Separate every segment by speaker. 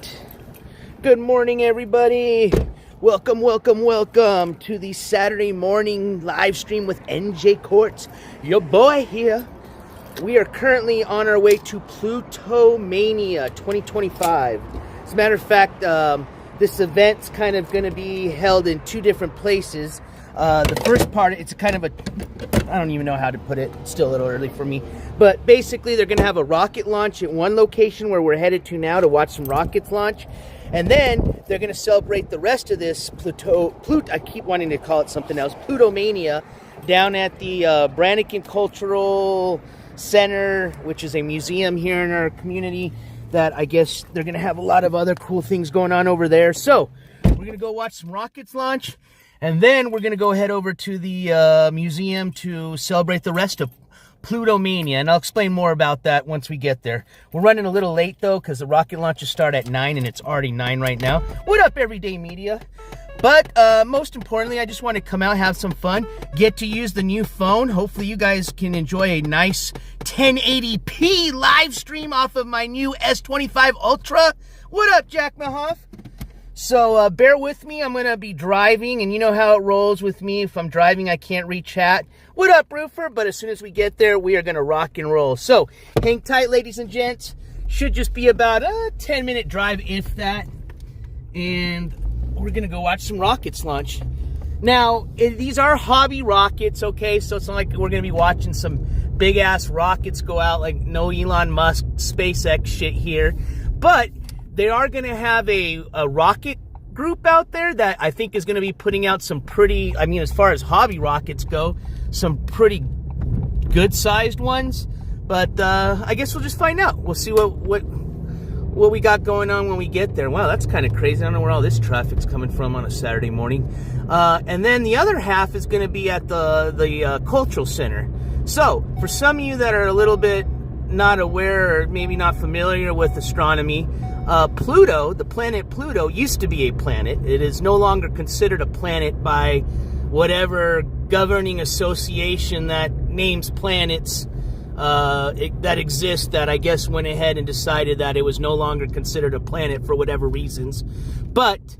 Speaker 1: right. Good morning, everybody. Welcome to the Saturday morning live stream with Njcourts. Your boy here. We are currently on our way to Plutomania 2025. As a matter of fact, this event's kind of going to be held in two different places. The first part, it's kind of a, I don't even know how to put it. It's still a little early for me. But basically, they're going to have a rocket launch at one location where we're headed to now to watch some rockets launch. And then they're going to celebrate the rest of this I keep wanting to call it something else, Plutomania, down at the Brannigan Cultural Center, which is a museum here in our community that I guess they're going to have a lot of other cool things going on over there. So we're going to go watch some rockets launch, and then we're going to go head over to the museum to celebrate the rest of Plutomania, and I'll explain more about that once we get there. We're running a little late, though, because the rocket launches start at 9, and it's already 9 right now. What up, everyday media? But most importantly, I just want to come out, have some fun, get to use the new phone. Hopefully you guys can enjoy a nice 1080p live stream off of my new S25 Ultra. What up, Jack Mahoff? So bear with me. I'm going to be driving, and you know how it rolls with me. If I'm driving, I can't read chat. What up, Roofer? But as soon as we get there, we are going to rock and roll. So hang tight, ladies and gents. Should just be about a 10-minute drive, if that. And we're going to go watch some rockets launch. Now, these are hobby rockets, okay? So it's not like we're going to be watching some big-ass rockets go out, like no Elon Musk SpaceX shit here. But they are going to have a rocket group out there that I think is going to be putting out some pretty, I mean, as far as hobby rockets go, some pretty good-sized ones. But I guess we'll just find out. We'll see what we got going on when we get there. Wow, that's kind of crazy. I don't know where all this traffic's coming from on a Saturday morning. And then the other half is going to be at the Cultural Center. So, for some of you that are a little bit not aware or maybe not familiar with astronomy, Pluto, the planet Pluto, used to be a planet. It is no longer considered a planet by whatever governing association that names planets that exist, that I guess went ahead and decided that it was no longer considered a planet for whatever reasons. But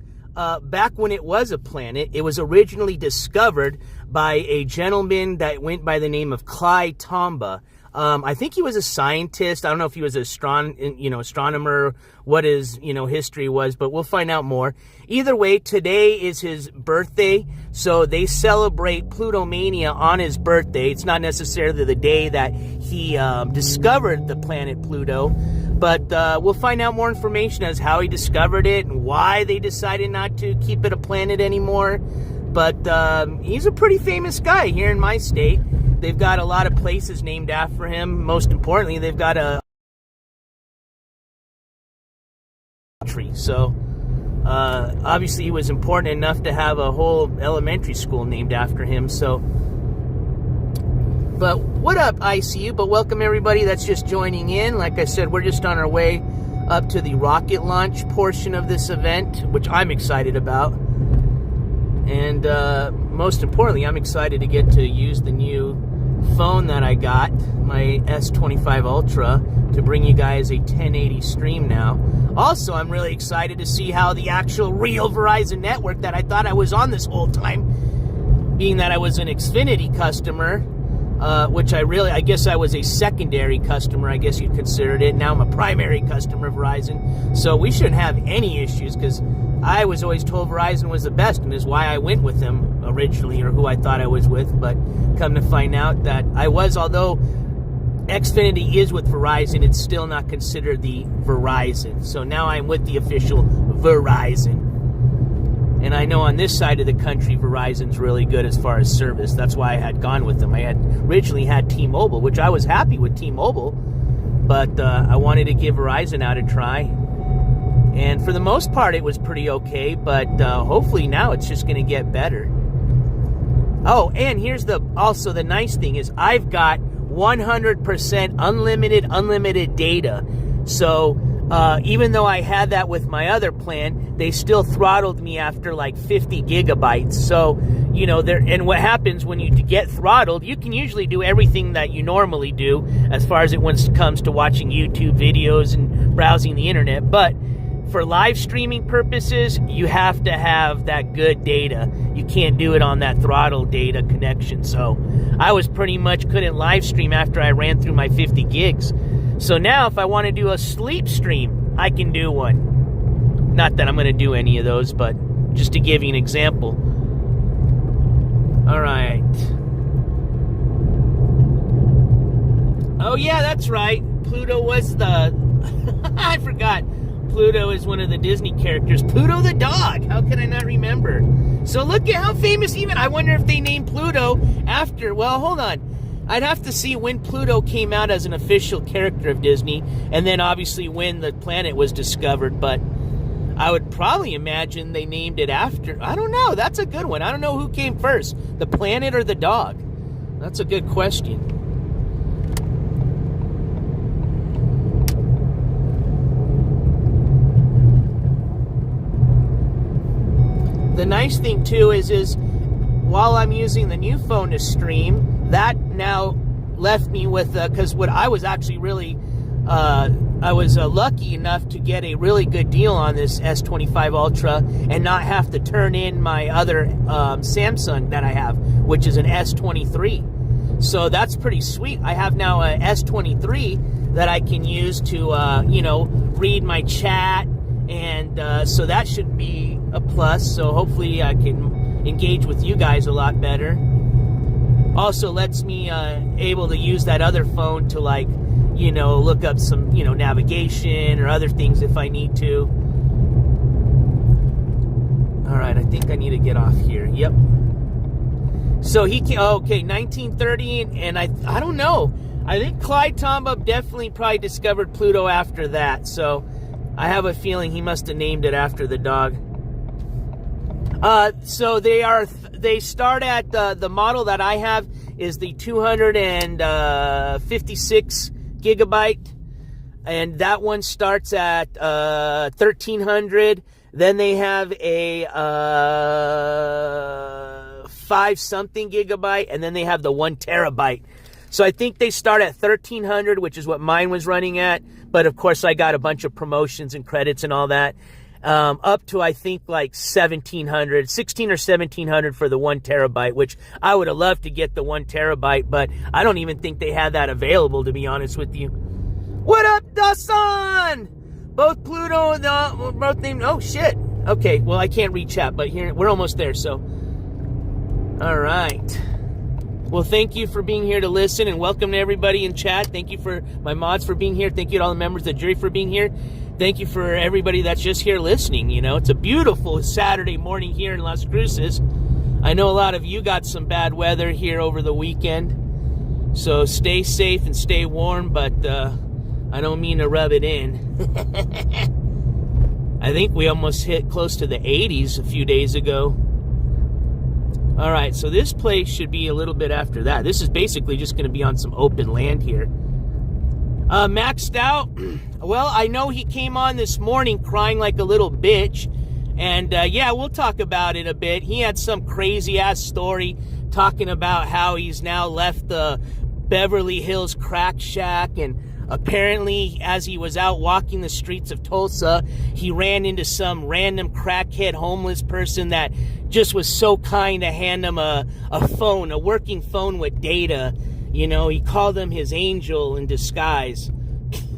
Speaker 1: back when it was a planet, it was originally discovered by a gentleman that went by the name of Clyde Tombaugh. I think he was a scientist. I don't know if he was an astronomer, what his, history was, but we'll find out more. Either way, today is his birthday, so they celebrate Plutomania on his birthday. It's not necessarily the day that he discovered the planet Pluto, but we'll find out more information as how he discovered it and why they decided not to keep it a planet anymore. But he's a pretty famous guy here in my state. They've got a lot of places named after him. Most importantly, they've got a tree. So, obviously, he was important enough to have a whole elementary school named after him. So, but what up, ICU? But welcome everybody that's just joining in. Like I said, we're just on our way up to the rocket launch portion of this event, which I'm excited about. And most importantly, I'm excited to get to use the new phone that I got, my S25 Ultra, to bring you guys a 1080 stream now. Also, I'm really excited to see how the actual real Verizon network that I thought I was on this whole time, being that I was an Xfinity customer, which I guess I was a secondary customer, I guess you'd consider it. Now I'm a primary customer of Verizon. So we shouldn't have any issues, because I was always told Verizon was the best, and is why I went with them originally, or who I thought I was with. But come to find out that I was, although Xfinity is with Verizon, it's still not considered the Verizon. So now I'm with the official Verizon. And I know on this side of the country, Verizon's really good as far as service. That's why I had gone with them. I had originally had T-Mobile, which I was happy with T-Mobile, but I wanted to give Verizon out a try. And for the most part, it was pretty okay, but hopefully now it's just going to get better. Oh, and here's also the nice thing is I've got 100% unlimited data. So even though I had that with my other plan, they still throttled me after like 50 gigabytes. So, and what happens when you get throttled, you can usually do everything that you normally do as far as it comes to watching YouTube videos and browsing the internet. But for live streaming purposes, you have to have that good data. You can't do it on that throttle data connection. So I was pretty much couldn't live stream after I ran through my 50 gigs. So now if I want to do a sleep stream, I can do one. Not that I'm going to do any of those, but just to give you an example. All right. Oh yeah, that's right. Pluto was the... I forgot. Pluto is one of the Disney characters. Pluto the dog. How can I not remember? So look at how famous even... I wonder if they named Pluto after... Well, hold on. I'd have to see when Pluto came out as an official character of Disney, and then obviously when the planet was discovered, but I would probably imagine they named it after... I don't know. That's a good one. I don't know who came first, the planet or the dog. That's a good question. The nice thing too is while I'm using the new phone to stream, that now left me with because what I was actually really I was lucky enough to get a really good deal on this S25 Ultra and not have to turn in my other Samsung that I have, which is an S23. So that's pretty sweet. I have now a S23 that I can use to read my chat, and so that should be a plus. So hopefully I can engage with you guys a lot better. Also lets me able to use that other phone to look up some navigation or other things if I need to. All right, I think I need to get off here. Yep. So he can, okay, 1930, and I don't know. I think Clyde Tombaugh definitely probably discovered Pluto after that. So I have a feeling he must have named it after the dog. So they start at the model that I have is the 256 gigabyte, and that one starts at 1300. Then they have a 5 something gigabyte, and then they have the 1 terabyte. So I think they start at 1300, which is what mine was running at. But of course, I got a bunch of promotions and credits and all that. Up to, I think, like 1700, 16 or 1700 for the 1 terabyte, which I would have loved to get the 1 terabyte, but I don't even think they had that available, to be honest with you. What up, Dasan? Both Pluto and both named, oh shit. Okay, well, I can't read chat, but here, we're almost there, so. All right. Well, thank you for being here to listen, and welcome to everybody in chat. Thank you for my mods for being here. Thank you to all the members of the jury for being here. Thank you for everybody that's just here listening. It's a beautiful Saturday morning here in Las Cruces. I know a lot of you got some bad weather here over the weekend. So stay safe and stay warm, but I don't mean to rub it in. I think we almost hit close to the 80s a few days ago. All right, so this place should be a little bit after that. This is basically just going to be on some open land here. Maxed out. Well, I know he came on this morning crying like a little bitch. And yeah, we'll talk about it a bit. He had some crazy-ass story talking about how he's now left the Beverly Hills crack shack, and apparently as he was out walking the streets of Tulsa, he ran into some random crackhead homeless person that just was so kind to hand him a phone, a working phone with data. He called him his angel in disguise.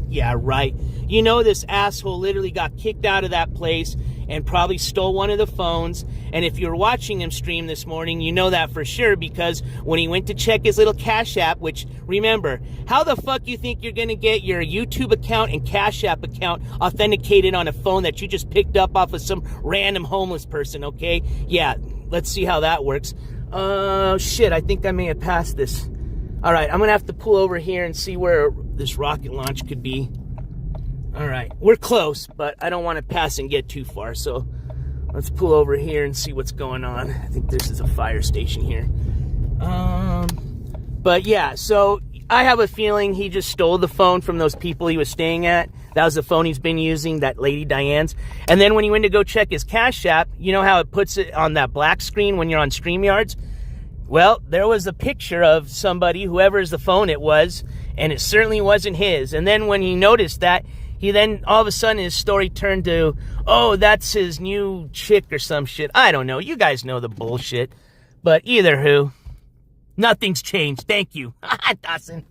Speaker 1: Yeah, right. This asshole literally got kicked out of that place and probably stole one of the phones. And if you're watching him stream this morning, you know that for sure, because when he went to check his little Cash App, which, remember, how the fuck you think you're going to get your YouTube account and Cash App account authenticated on a phone that you just picked up off of some random homeless person, okay? Yeah, let's see how that works. Shit, I think I may have passed this. All right, I'm going to have to pull over here and see where this rocket launch could be. All right, we're close, but I don't want to pass and get too far, so let's pull over here and see what's going on. I think this is a fire station here. But yeah, so I have a feeling he just stole the phone from those people he was staying at. That was the phone he's been using, that Lady Diane's. And then when he went to go check his Cash App, you know how it puts it on that black screen when you're on StreamYards? Well, there was a picture of somebody, whoever's the phone it was, and it certainly wasn't his. And then when he noticed that, He then, all of a sudden, his story turned to, oh, that's his new chick or some shit. I don't know. You guys know the bullshit. But either who, nothing's changed. Thank you, Dawson.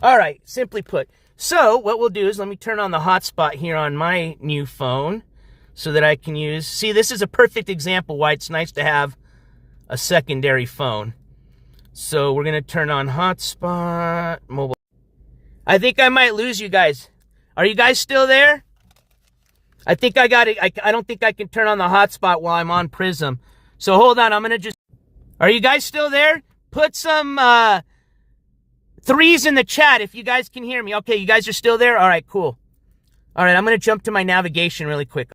Speaker 1: All right, simply put. So what we'll do is let me turn on the hotspot here on my new phone so that I can use... See, this is a perfect example why it's nice to have a secondary phone. So we're going to turn on hotspot, mobile. I think I might lose you guys. Are you guys still there? I think I got it. I don't think I can turn on the hotspot while I'm on Prism. So hold on, I'm going to just... Are you guys still there? Put some threes in the chat if you guys can hear me. Okay, you guys are still there? All right, cool. All right, I'm going to jump to my navigation really quick.